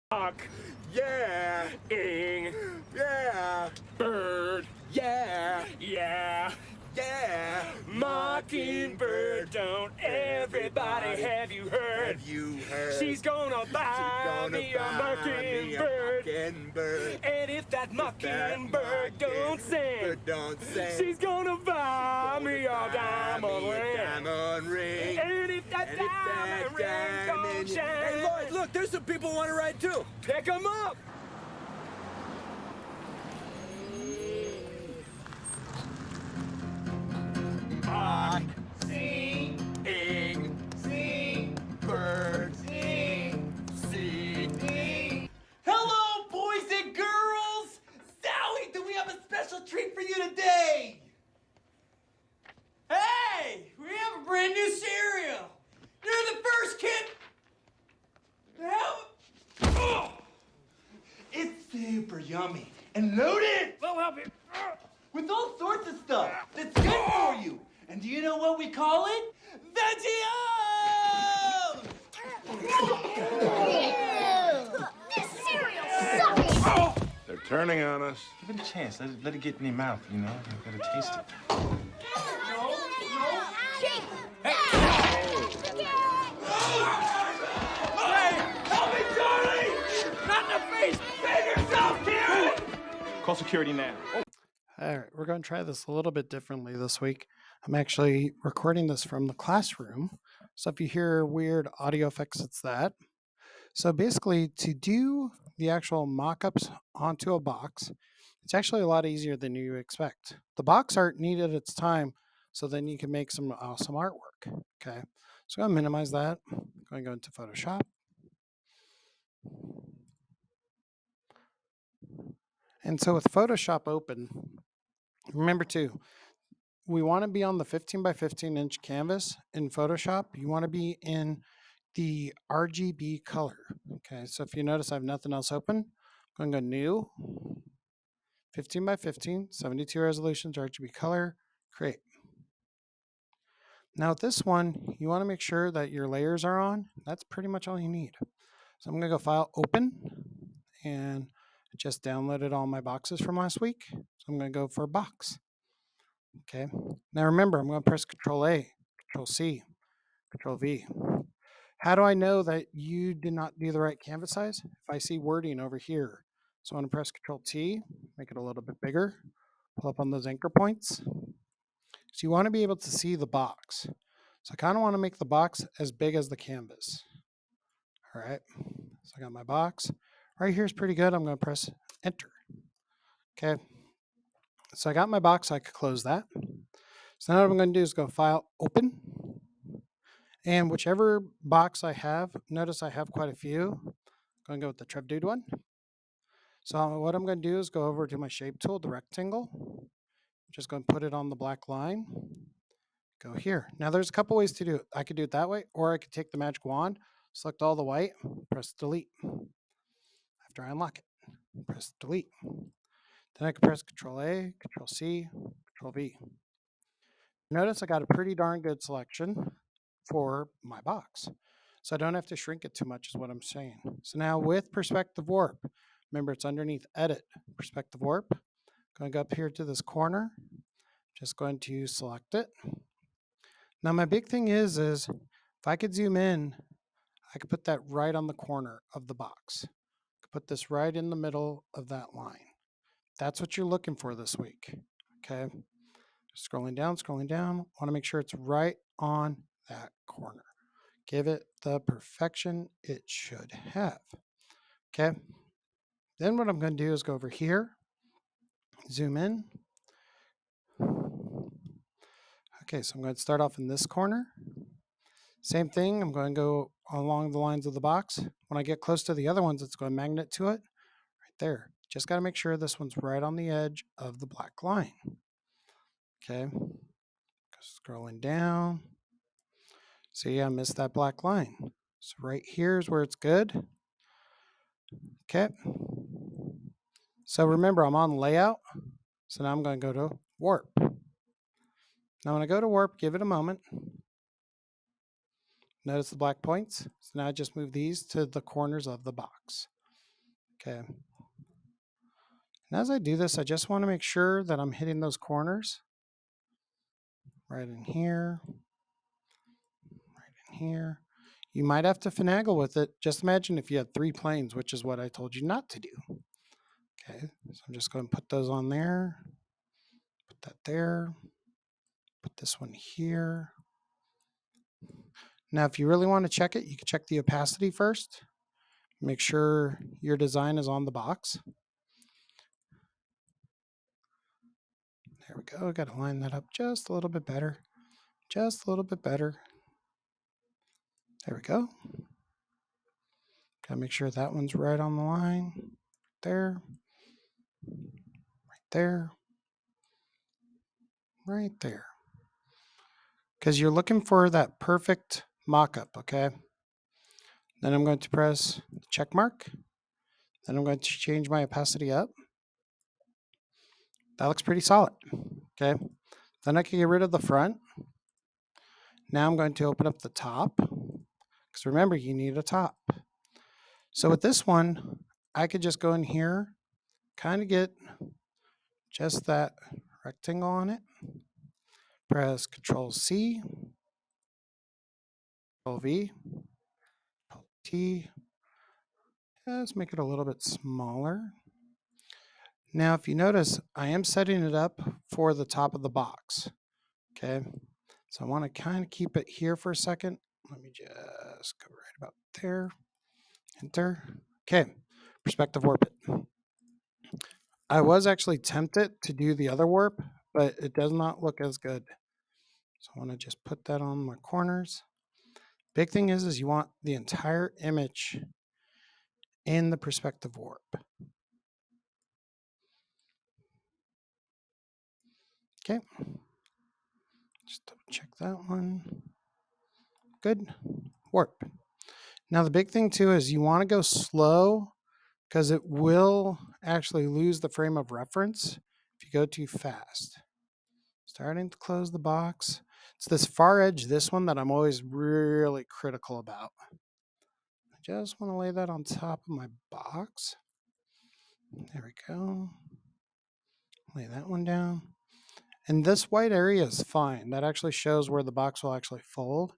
Hawk. Yeah. Ing. Yeah. Bird. Yeah. Yeah. Yeah. Mockingbird, don't everybody have you heard? Have you heard? She's gonna buy me a mockingbird. And if that mockingbird don't sing, she's gonna buy me a diamond ring. And if that diamond ring don't shine. Hey, Lloyd, look, there's some people who want to ride too. Pick 'em up. I sing, birds, sing. Hello, boys and girls! Sally, do we have a special treat for you today? Hey, we have a brand new cereal. You're the first kid. Oh, it's super yummy and loaded. We'll help you. With all sorts of stuff that's good for you. And do you know what we call it? Veggios! This cereal sucks! They're turning on us. Give it a chance. Let it get in your mouth, you know? You've got to taste it. Jake! Help me, Charlie! Not in the face! Save yourself, kid! Call security now. All right, we're going to try this a little bit differently this week. I'm actually recording this from the classroom. So if you hear weird audio effects, it's that. So basically, to do the actual mock-ups onto a box, it's actually a lot easier than you expect. The box art needed its time, so then you can make some awesome artwork. Okay, so I'm going to minimize that. I'm going to go into Photoshop. And so with Photoshop open, remember too, we want to be on the 15 by 15 inch canvas in Photoshop. You want to be in the RGB color. Okay, so if you notice I have nothing else open, I'm going to go new, 15 by 15, 72 resolutions, RGB color, create. Now with this one, you want to make sure that your layers are on. That's pretty much all you need. So I'm going to go File, Open, and I just downloaded all my boxes from last week. So I'm going to go for box. Okay, now remember, I'm going to press Control A, Control C, Control V. How do I know that you did not do the right canvas size? If I see wording over here, so I'm going to press Control T, make it a little bit bigger, pull up on those anchor points. So you want to be able to see the box. So I kind of want to make the box as big as the canvas. All right, so I got my box. Right here is pretty good. I'm going to press Enter. Okay, so I got my box. I could close that. So now what I'm going to do is go File, Open. And whichever box I have, notice I have quite a few. I'm going to go with the Trev Dude one. So what I'm going to do is go over to my shape tool, the rectangle. I'm just going to put it on the black line. Go here. Now there's a couple ways to do it. I could do it that way, or I could take the magic wand, select all the white, press delete. After I unlock it, press delete. Then I can press Control A, Control C, Control V. Notice I got a pretty darn good selection for my box. So I don't have to shrink it too much is what I'm saying. So now with Perspective Warp, remember it's underneath Edit, Perspective Warp. Going to go up here to this corner, just going to select it. Now my big thing is if I could zoom in, I could put that right on the corner of the box. I could put this right in the middle of that line. That's what you're looking for this week, okay? Scrolling down, want to make sure it's right on that corner. Give it the perfection it should have, okay? Then what I'm going to do is go over here, zoom in. Okay, so I'm going to start off in this corner. Same thing, I'm going to go along the lines of the box. When I get close to the other ones, it's going to magnet to it right there. Just got to make sure this one's right on the edge of the black line. Okay, scrolling down. See, I missed that black line. So right here is where it's good. Okay. So remember, I'm on layout. So now I'm going to go to warp. Now when I go to warp, give it a moment. Notice the black points. So now I just move these to the corners of the box. Okay. And as I do this, I just want to make sure that I'm hitting those corners. Right in here. Right in here. You might have to finagle with it. Just imagine if you had 3 planes, which is what I told you not to do. Okay, so I'm just going to put those on there. Put that there. Put this one here. Now, if you really want to check it, you can check the opacity first. Make sure your design is on the box. There we go. Got to line that up just a little bit better. Just a little bit better. There we go. Got to make sure that one's right on the line. There. Right there. Right there. Because you're looking for that perfect mock-up, okay? Then I'm going to press the check mark. Then I'm going to change my opacity up. That looks pretty solid, okay? Then I can get rid of the front. Now I'm going to open up the top. Because remember, you need a top. So with this one, I could just go in here, kind of get just that rectangle on it. Press Control C, Control V, Control T. Let's make it a little bit smaller. Now, if you notice, I am setting it up for the top of the box. Okay, so I want to kind of keep it here for a second. Let me just go right about there. Enter. Okay, perspective warp it. I was actually tempted to do the other warp, but it does not look as good. So I want to just put that on my corners. Big thing is you want the entire image in the perspective warp. Okay. Just double check that one. Good. Warp. Now the big thing too is you want to go slow because it will actually lose the frame of reference if you go too fast. Starting to close the box. It's this far edge, this one, that I'm always really critical about. I just want to lay that on top of my box. There we go. Lay that one down. And this white area is fine. That actually shows where the box will actually fold.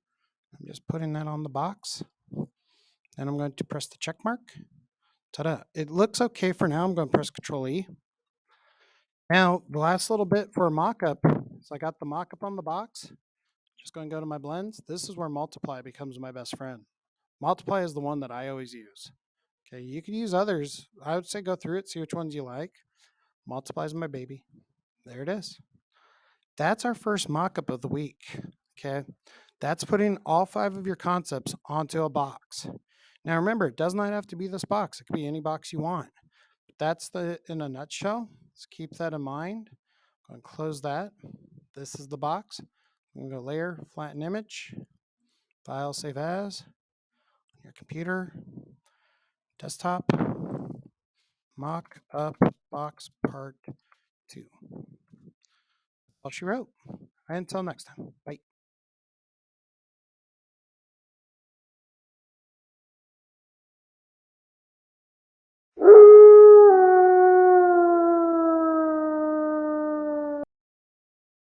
I'm just putting that on the box. Then I'm going to press the check mark. Ta-da. It looks okay for now. I'm going to press Control E. Now, the last little bit for a mock-up is I got the mock-up on the box. Just going to go to my blends. This is where Multiply becomes my best friend. Multiply is the one that I always use. Okay, you can use others. I would say go through it, see which ones you like. Multiply is my baby. There it is. That's our first mock-up of the week. Okay, that's putting all 5 of your concepts onto a box. Now remember, it does not have to be this box. It could be any box you want. But that's in a nutshell. Let's keep that in mind. I'm going to close that. This is the box. I'm going to go Layer, Flatten Image, File, Save As, on your computer, Desktop, Mock-up Box Part 2. All she wrote. Until next time. Bye.